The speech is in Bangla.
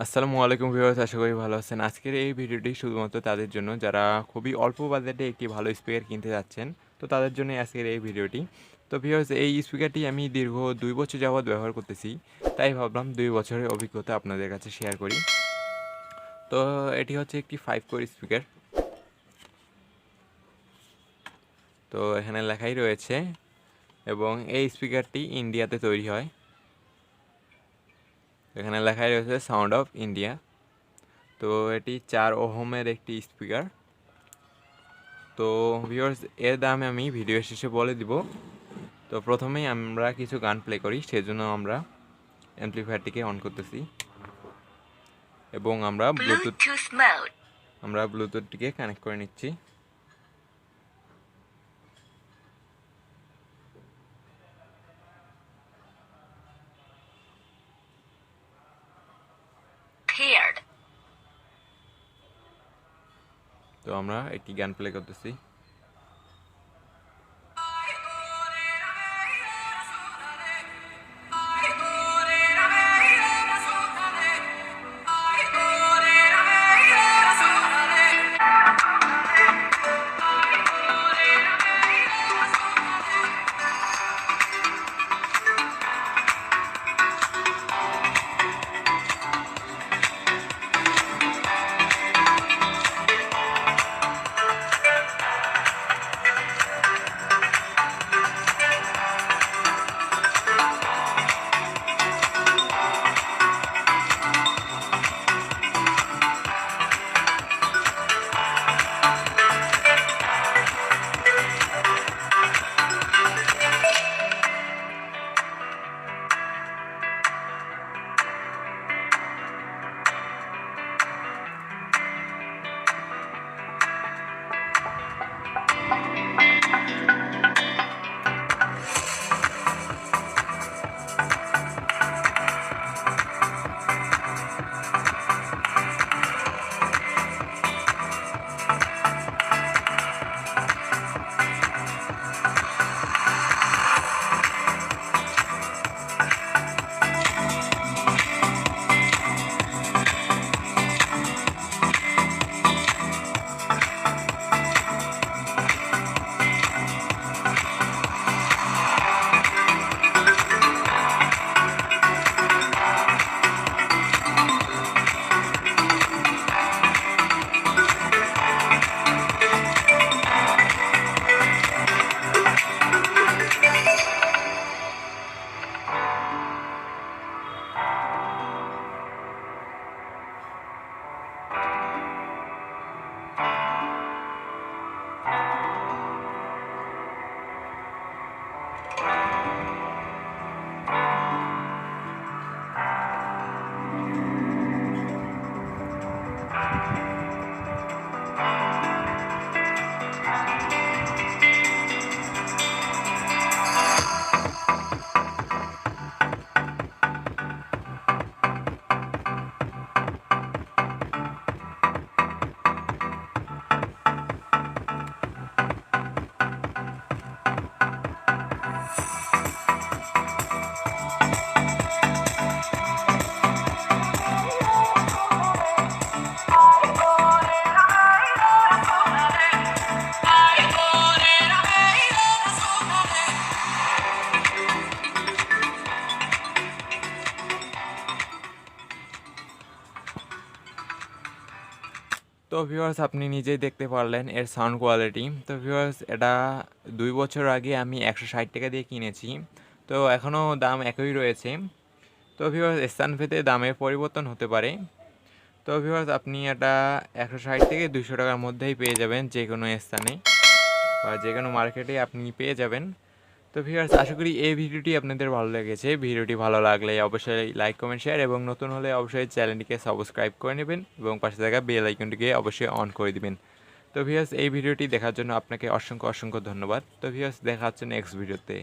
আসসালামু আলাইকুম ভিউয়ার্স, আশা করি ভালো আছেন। আজকের এই ভিডিওটি শুধুমাত্র তাদের জন্য যারা খুবই অল্প বাজেটে একটি ভালো স্পিকার কিনতে যাচ্ছেন, তো তাদের জন্যই আজকের এই ভিডিওটি। তো ভিউয়ার্স, এই স্পিকারটি আমি দীর্ঘ ২ বছর যাবৎ ব্যবহার করতেছি, তাই ভাবলাম ২ বছরের অভিজ্ঞতা আপনাদের কাছে শেয়ার করি। তো এটি হচ্ছে একটি 5 কোর স্পিকার। তো এখানে লেখাই রয়েছে এবং এই স্পিকারটি ইন্ডিয়াতে তৈরি হয়। এখানে লেখাই রয়েছে সাউন্ড অফ ইন্ডিয়া। তো এটি 4 ওহমের একটি স্পিকার। তো ভিউয়ার্স, এর দাম আমি ভিডিও শেষে বলে দিব। তো প্রথমেই আমরা কিছু গান প্লে করি, সেজন্য আমরা অ্যাম্প্লিফায়ারটিকে অন করতেছি এবং আমরা ব্লুটুথটিকে কানেক্ট করে নিচ্ছি। তো আমরা একটি গান প্লে করতেছি। তো ভিউয়ার্স, আপনি নিজেই দেখতে পারলেন এর সাউন্ড কোয়ালিটি। তো ভিউয়ার্স, এটা 2 বছর আগে আমি 160 টাকা দিয়ে কিনেছি, তো এখনও দাম একই রয়েছে। তো ভিউয়ার্স, স্থানভেদে দামের পরিবর্তন হতে পারে। তো ভিউয়ার্স, আপনি এটা 160 থেকে 200 টাকার মধ্যেই পেয়ে যাবেন যে কোনো স্থানে বা যে কোনো মার্কেটে আপনি পেয়ে যাবেন। তো ভিউয়ার্স, আশা করি এই ভিডিওটি আপনাদের ভালো লেগেছে। ভিডিওটি ভালো লাগলে অবশ্যই লাইক, কমেন্ট, শেয়ার এবং নতুন হলে অবশ্যই চ্যানেলটিকে সাবস্ক্রাইব করে নেবেন এবং পাশে থাকা বেল আইকনটিকে অবশ্যই অন করে দিবেন। তো ভিউয়ার্স, এই ভিডিওটি দেখার জন্য আপনাকে অসংখ্য ধন্যবাদ। তো ভিউয়ার্স, দেখা হচ্ছে নেক্সট ভিডিওতে।